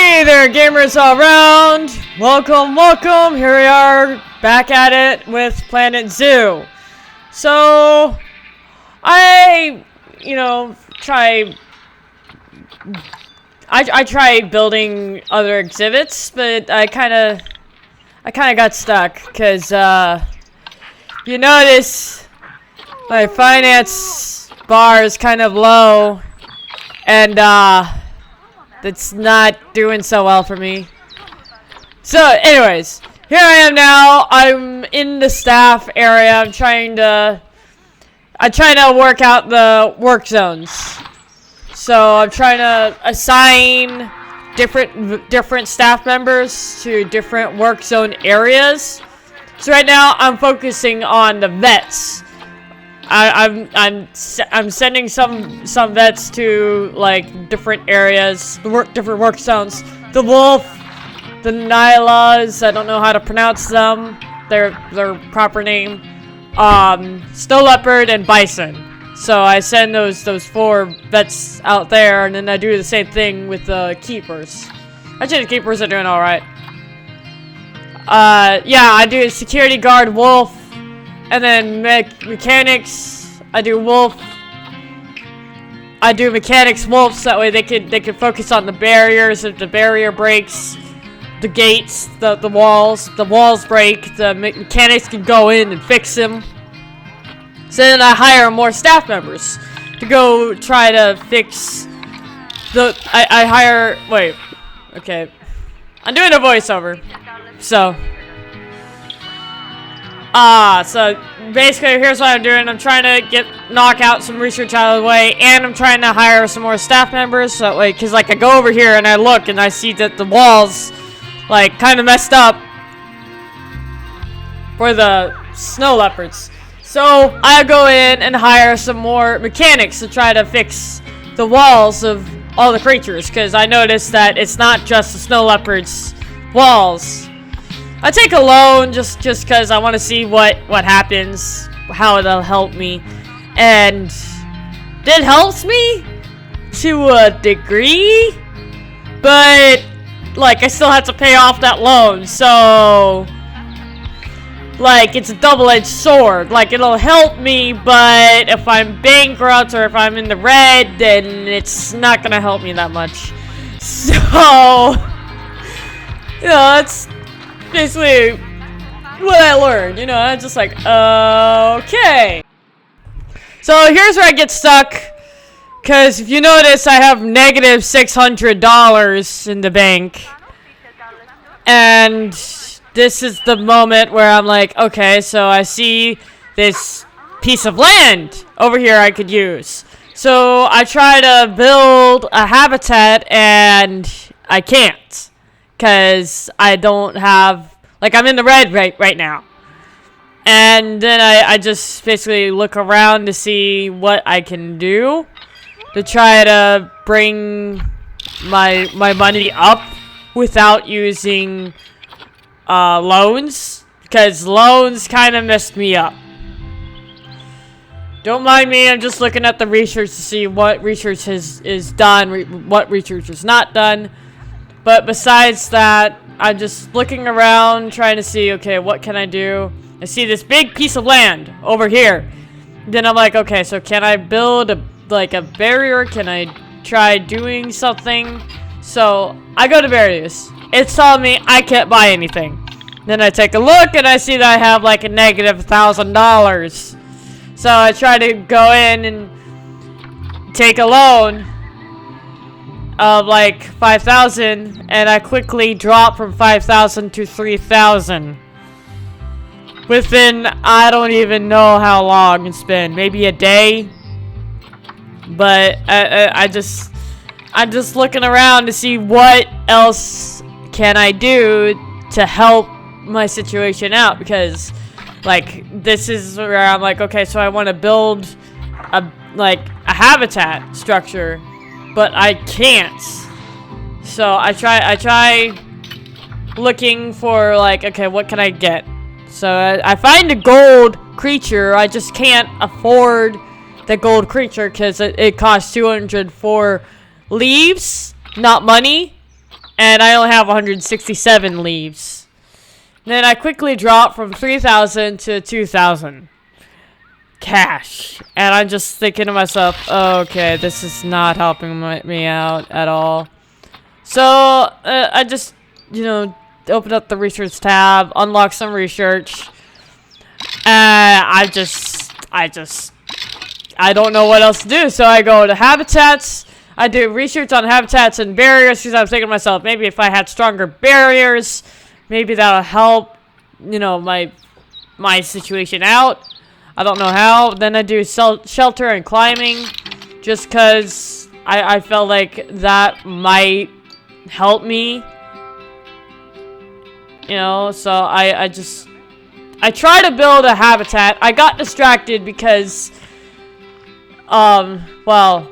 Hey there, gamers all around! Welcome, welcome! Here we are, back at it with Planet Zoo. So, I tried building other exhibits, but I kind of got stuck, because, you notice my finance bar is kind of low, and, that's not doing so well for me. So, anyways, here I am now. I'm in the staff area. I'm trying to work out the work zones. So I'm trying to assign different staff members to different work zone areas. So right now I'm focusing on the vets. I'm sending some vets to like different areas, different work zones. The wolf, the Nylas, I don't know how to pronounce them. Their proper name. Snow leopard and bison. So I send those 4 vets out there, and then I do the same thing with the keepers. Actually, the keepers are doing all right. Yeah, I do security guard, wolf. And then mechanics, I do wolf. I do mechanics wolf, so that way they can focus on the barriers. If the barrier breaks, the gates, the walls break, the mechanics can go in and fix them. So then I hire more staff members to go try to fix the. Wait, okay, I'm doing a voiceover, so. So basically here's what I'm doing. I'm trying to knock out some research out of the way, and I'm trying to hire some more staff members, so that way, cause like I go over here and I look and I see that the walls, like, kind of messed up for the snow leopards. So I go in and hire some more mechanics to try to fix the walls of all the creatures, cause I noticed that it's not just the snow leopards' walls. I take a loan just because I want to see what happens, how it'll help me, and it helps me to a degree, but like I still have to pay off that loan, so like it's a double-edged sword. Like it'll help me, but if I'm bankrupt or if I'm in the red, then it's not gonna help me that much. So that's basically what I learned, I'm just like, okay. So here's where I get stuck, because if you notice, I have negative $600 in the bank, and this is the moment where I'm like, okay, so I see this piece of land over here I could use. So I try to build a habitat, and I can't. Because I don't have, like, I'm in the red right now. And then I just basically look around to see what I can do to try to bring my money up without using loans. Because loans kind of messed me up. Don't mind me, I'm just looking at the research to see what research is done, what research is not done. But besides that, I'm just looking around, trying to see, okay, what can I do? I see this big piece of land over here. Then I'm like, okay, so can I build a barrier? Can I try doing something? So I go to barriers. It's telling me I can't buy anything. Then I take a look and I see that I have like a negative $1,000. So I try to go in and take a loan of like 5,000, and I quickly drop from 5,000 to 3,000 within I don't even know how long it's been, maybe a day. But I'm just looking around to see what else can I do to help my situation out, because like this is where I'm like, okay, so I want to build a habitat structure, but I can't. So I try looking for like, okay, what can I get? So I find a gold creature. I just can't afford the gold creature because it costs 204 leaves, not money. and I only have 167 leaves. Then I quickly drop from 3,000 to 2,000 cash, and I'm just thinking to myself, okay, this is not helping me out at all. So I just, you know, open up the research tab, unlock some research, and I don't know what else to do. So I go to habitats. I do research on habitats and barriers because I'm thinking to myself, maybe if I had stronger barriers, maybe that'll help, you know, my situation out. I don't know how. Then I do shelter and climbing just because I felt like that might help me. You know, so I try to build a habitat. I got distracted because, well,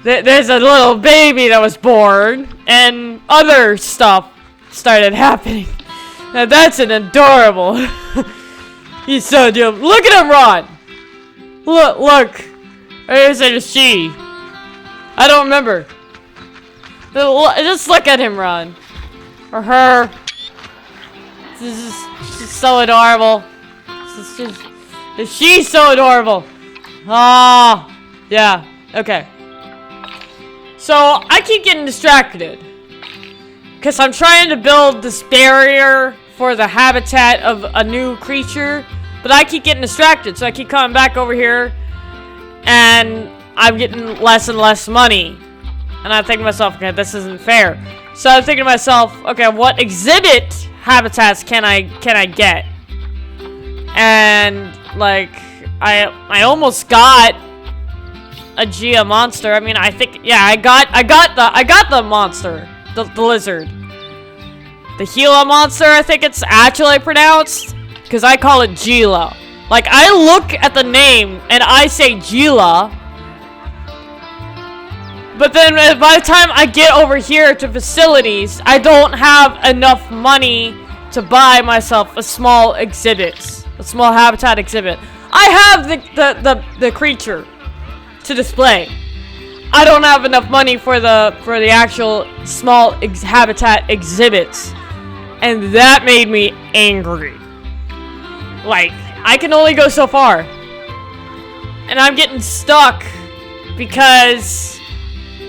there's a little baby that was born, and other stuff started happening. Now that's an adorable. He's so adorable. Look at him run. Look. Or is it a she? I don't remember. Just look at him run. Or her. She's so adorable. She's so adorable. Ah, yeah. Okay. So I keep getting distracted because I'm trying to build this barrier for the habitat of a new creature, but I keep getting distracted. So I keep coming back over here, and I'm getting less and less money. And I'm thinking to myself, okay, this isn't fair. So I'm thinking to myself, okay, what exhibit habitats can I get? And like, I almost got a Gia monster. I mean, I think, yeah, I got the monster, the lizard, the Gila monster. I think it's actually pronounced, because I call it Gila. Like, I look at the name and I say Gila. But then by the time I get over here to facilities, I don't have enough money to buy myself a small exhibit, a small habitat exhibit. I have the creature to display. I don't have enough money for the actual small habitat exhibits, and that made me angry. Like, I can only go so far, and I'm getting stuck because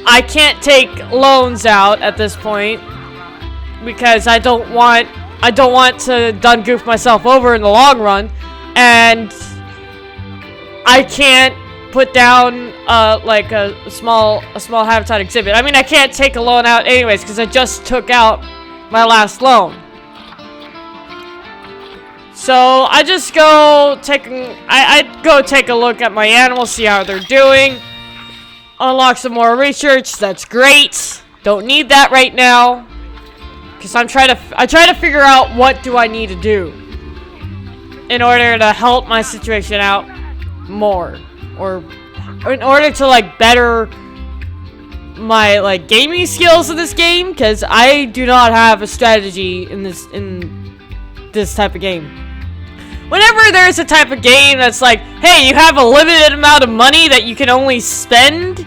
I can't take loans out at this point because I don't want to done goof myself over in the long run, and I can't put down like a small habitat exhibit. I mean, I can't take a loan out anyways because I just took out my last loan. So I just go take a look at my animals, see how they're doing. Unlock some more research. That's great. Don't need that right now, because I try to figure out what do I need to do in order to help my situation out more, or in order to like better my like gaming skills in this game, because I do not have a strategy in this type of game. Whenever there's a type of game that's like, hey, you have a limited amount of money that you can only spend,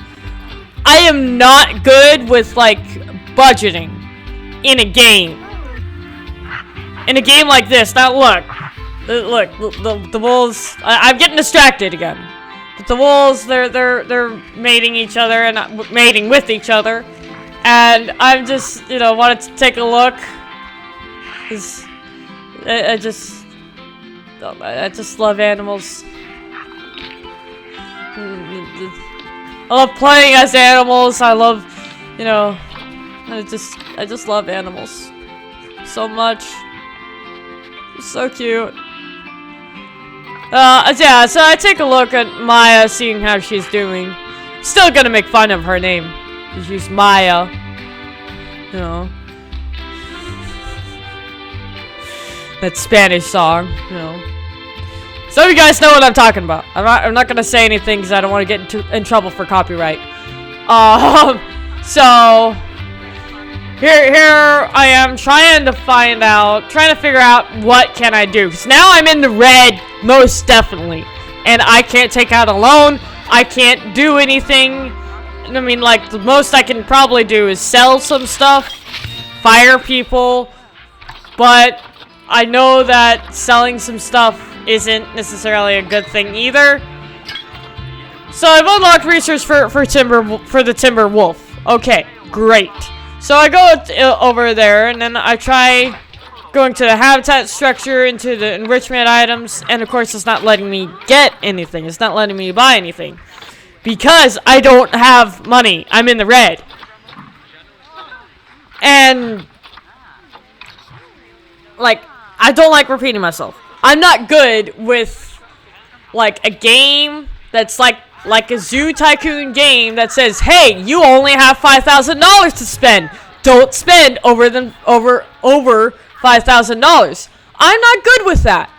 I am not good with, like, budgeting in a game. In a game like this. Now, look. The wolves... I'm getting distracted again. But the wolves, they're mating each other and mating with each other. And I'm just, you know, wanted to take a look. 'Cause I just love animals. I love playing as animals. I love, you know, I just love animals so much. It's so cute. Yeah, so I take a look at Maya, seeing how she's doing. Still gonna make fun of her name. She's Maya. You know. That Spanish song, you know. Some of you guys know what I'm talking about. I'm not gonna say anything because I don't want to get in trouble for copyright. So here I am trying to figure out what can I do. Because now I'm in the red, most definitely, and I can't take out a loan. I can't do anything I mean, like, the most I can probably do is sell some stuff, fire people, but I know that selling some stuff isn't necessarily a good thing either. So I've unlocked research for the Timber Wolf. Okay, great. So I go over there, and then I try going to the habitat structure, into the enrichment items, and of course it's not letting me get anything. It's not letting me buy anything. Because I don't have money. I'm in the red. And, like, I don't like repeating myself. I'm not good with, like, a game that's like a Zoo Tycoon game that says, hey, you only have $5,000 to spend. Don't spend over $5,000. I'm not good with that.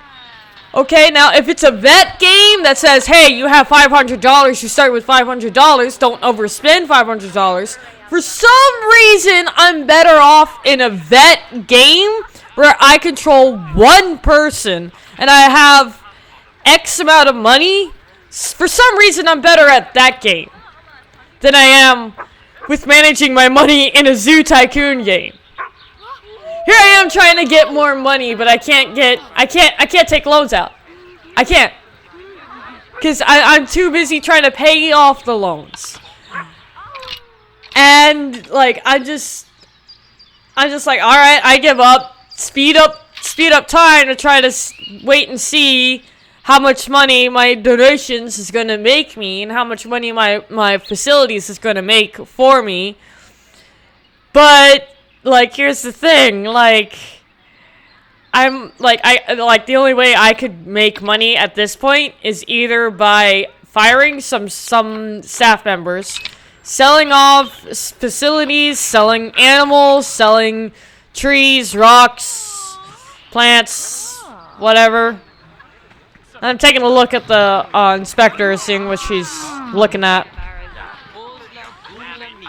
Okay, now if it's a vet game that says, hey, you have $500, you start with $500, don't overspend $500. For some reason, I'm better off in a vet game where I control one person and I have X amount of money. For some reason, I'm better at that game than I am with managing my money in a Zoo Tycoon game. Here I am trying to get more money, but I can't take loans out. I can't. Because I'm too busy trying to pay off the loans. And, like, I'm just like, alright, I give up. Speed up time to try to wait and see how much money my donations is going to make me and how much money my facilities is going to make for me. But, like, here's the thing, like, I'm, like, the only way I could make money at this point is either by firing some staff members, selling off facilities, selling animals, selling trees, rocks, plants, whatever. I'm taking a look at the inspector, seeing what she's looking at.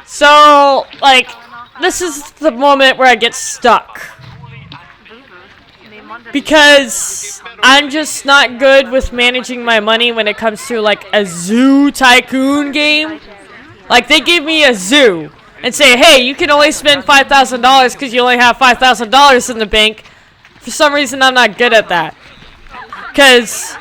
So, like, this is the moment where I get stuck. Because I'm just not good with managing my money when it comes to, like, a Zoo Tycoon game. Like, they give me a zoo and say, hey, you can only spend $5,000 because you only have $5,000 in the bank. For some reason, I'm not good at that. Because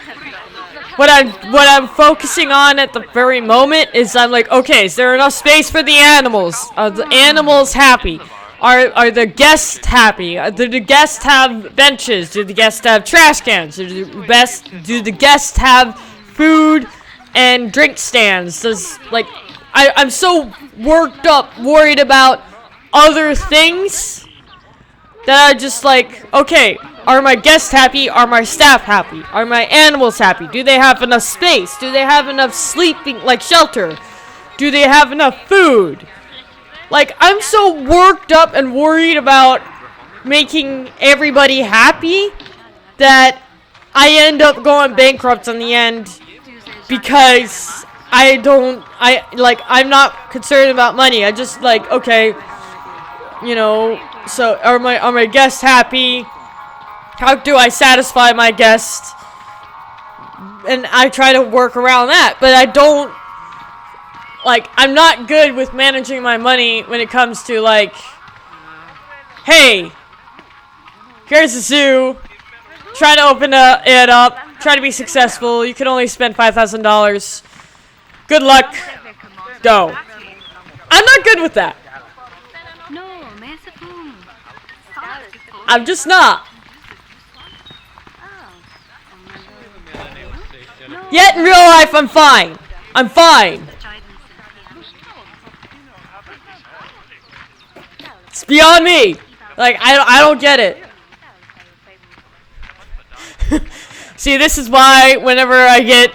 what I'm focusing on at the very moment is I'm like, okay, is there enough space for the animals? Are the animals happy? Are the guests happy? Do the guests have benches? Do the guests have trash cans? Do the guests have food and drink stands? I'm so worked up, worried about other things that I just like, okay, are my guests happy? Are my staff happy? Are my animals happy? Do they have enough space? Do they have enough sleeping, like shelter? Do they have enough food? Like, I'm so worked up and worried about making everybody happy that I end up going bankrupt in the end because I'm not concerned about money. I just like, okay, you know, so are my guests happy? How do I satisfy my guests? And I try to work around that, but I don't, like, I'm not good with managing my money when it comes to, like, hey, here's a zoo, try to open it up, try to be successful, you can only spend $5,000, good luck, go. I'm not good with that. I'm just not. Yet in real life, I'm fine. I'm fine. It's beyond me. Like, I don't get it. See, this is why whenever I get,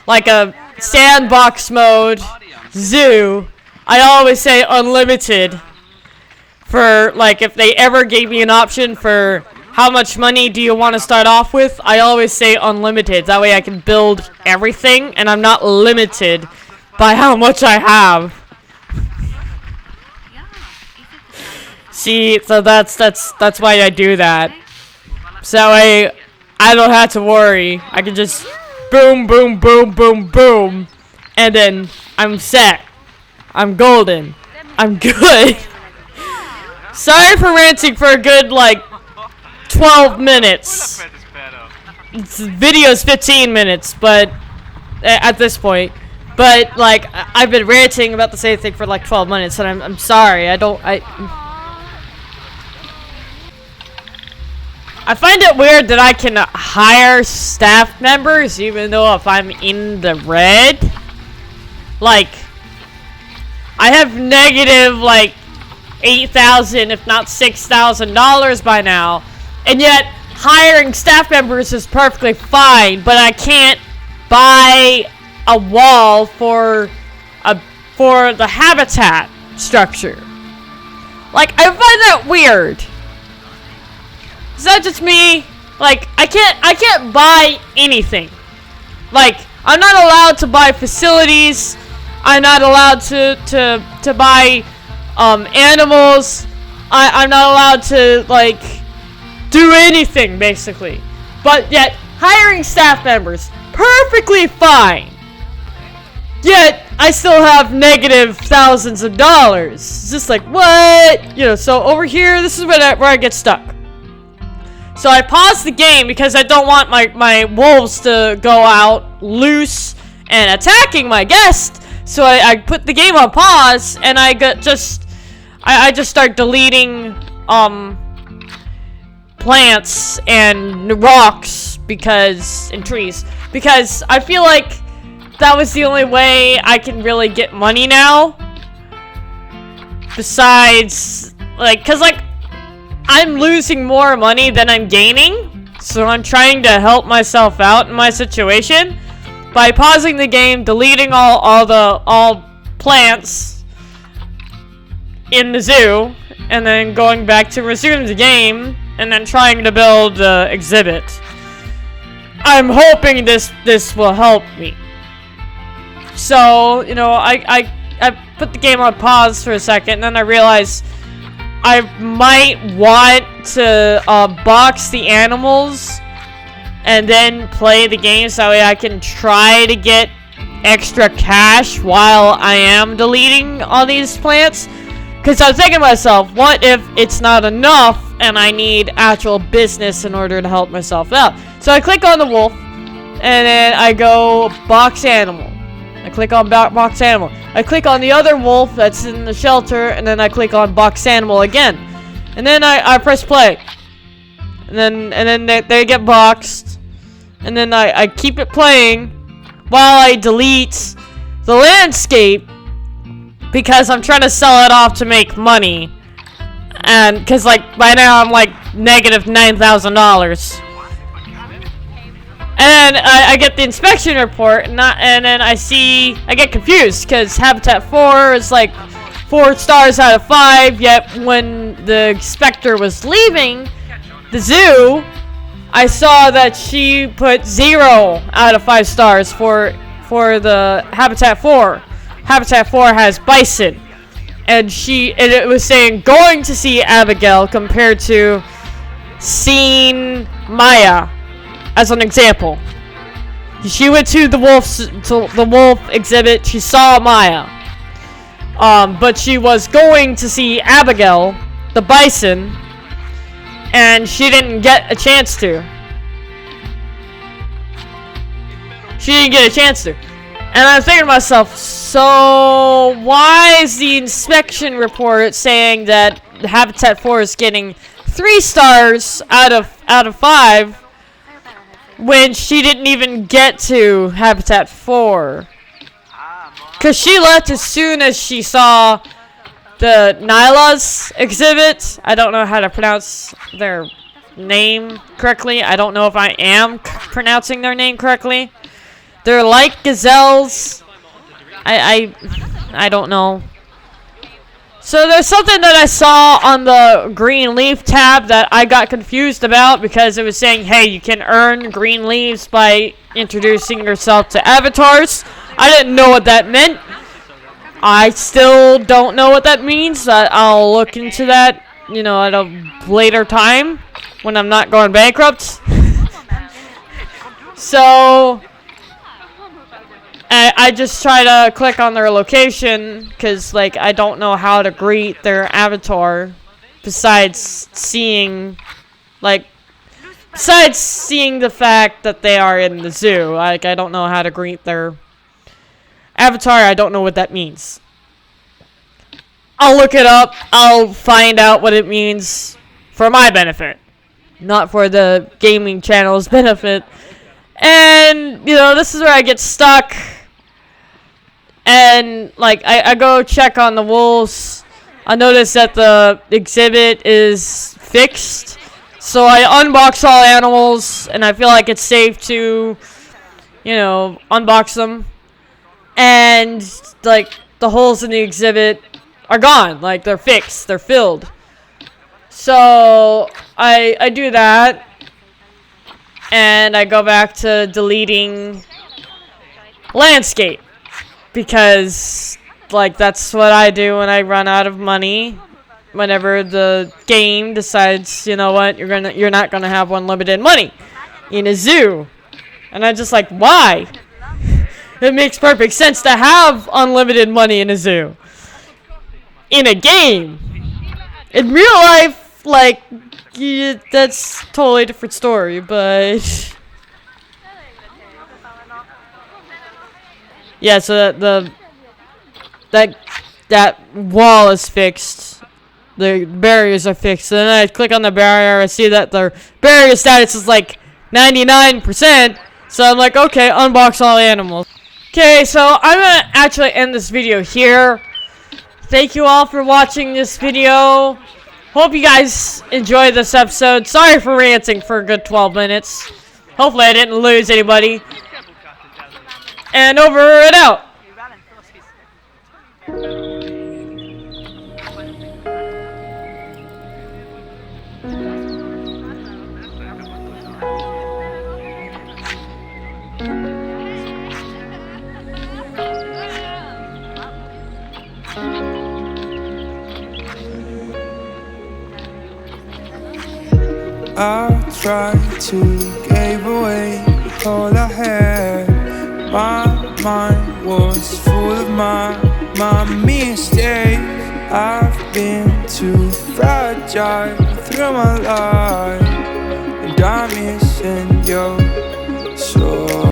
like a sandbox mode zoo, I always say unlimited. For, like, if they ever gave me an option for how much money do you want to start off with, I always say unlimited. That way I can build everything, and I'm not limited by how much I have. See, so that's why I do that. So I don't have to worry. I can just boom, boom, boom, boom, boom, and then I'm set. I'm golden. I'm good. Sorry for ranting for a good, like, 12 minutes. This video's 15 minutes, but at this point. But, like, I've been ranting about the same thing for, like, 12 minutes, and I'm sorry. I find it weird that I can hire staff members even though if I'm in the red. Like, I have negative, like, $8,000 if not $6,000 by now, and yet hiring staff members is perfectly fine, but I can't buy a wall for the habitat structure. Like, I find that weird. Is that just me? Like, I can't buy anything. Like, I'm not allowed to buy facilities. I'm not allowed to buy animals. I'm not allowed to, like, do anything, basically. But yet, hiring staff members, perfectly fine. Yet, I still have negative thousands of dollars. It's just like, what? You know, so over here, this is where I get stuck. So I paused the game because I don't want my wolves to go out loose and attacking my guest. So I put the game on pause and I just start deleting plants and rocks and trees because I feel like that was the only way I can really get money now. Besides, like, cause like I'm losing more money than I'm gaining, so I'm trying to help myself out in my situation by pausing the game, deleting all plants in the zoo, and then going back to resume the game, and then trying to build the exhibit. I'm hoping this will help me. So, you know, I put the game on pause for a second, and then I realized I might want to box the animals and then play the game so that way I can try to get extra cash while I am deleting all these plants. Because I was thinking to myself, what if it's not enough and I need actual business in order to help myself out? So I click on the wolf, and then I go box animal. I click on box animal. I click on the other wolf that's in the shelter, and then I click on box animal again. And then I press play. And then they get boxed. And then I keep it playing while I delete the landscape because I'm trying to sell it off to make money. And because like by now I'm like negative $9,000. And I get the inspection report, and then I get confused because Habitat 4 is like 4 stars out of 5. Yet when the inspector was leaving the zoo, I saw that she put 0 out of 5 stars for the Habitat 4. Habitat 4 has bison, and it was saying going to see Abigail compared to seeing Maya. As an example, she went to the wolf exhibit. She saw Maya, but she was going to see Abigail, the bison, and she didn't get a chance to. And I was thinking to myself, so why is the inspection report saying that Habitat 4 is getting 3 stars out of 5? When she didn't even get to Habitat 4. Because she left as soon as she saw the Nyla's exhibit. I don't know how to pronounce their name correctly. I don't know if I am pronouncing their name correctly. They're like gazelles. I don't know. So there's something that I saw on the green leaf tab that I got confused about because it was saying, hey, you can earn green leaves by introducing yourself to avatars. I didn't know what that meant. I still don't know what that means. I'll look into that, you know, at a later time when I'm not going bankrupt. So, I just try to click on their location because, like, I don't know how to greet their avatar besides seeing the fact that they are in the zoo. Like, I don't know how to greet their avatar. I don't know what that means. I'll look it up. I'll find out what it means for my benefit, not for the gaming channel's benefit. And, you know, this is where I get stuck. And, like, I go check on the wolves. I notice that the exhibit is fixed. So I unbox all animals, and I feel like it's safe to, you know, unbox them. And, like, the holes in the exhibit are gone. Like, they're fixed. They're filled. So I do that. And I go back to deleting landscape. Because, like, that's what I do when I run out of money. Whenever the game decides, you know what, you're not gonna have unlimited money in a zoo. And I'm just like, why? It makes perfect sense to have unlimited money in a zoo. In a game. In real life, like, yeah, that's totally different story, but yeah, so that wall is fixed. The barriers are fixed. And then I click on the barrier. I see that the barrier status is like 99%. So I'm like, okay, unbox all animals. Okay, so I'm gonna actually end this video here. Thank you all for watching this video. Hope you guys enjoyed this episode. Sorry for ranting for a good 12 minutes. Hopefully I didn't lose anybody. And over and out. I tried to give away all I had. My mind was full of my mistakes. I've been too fragile through my life, and I'm missing you so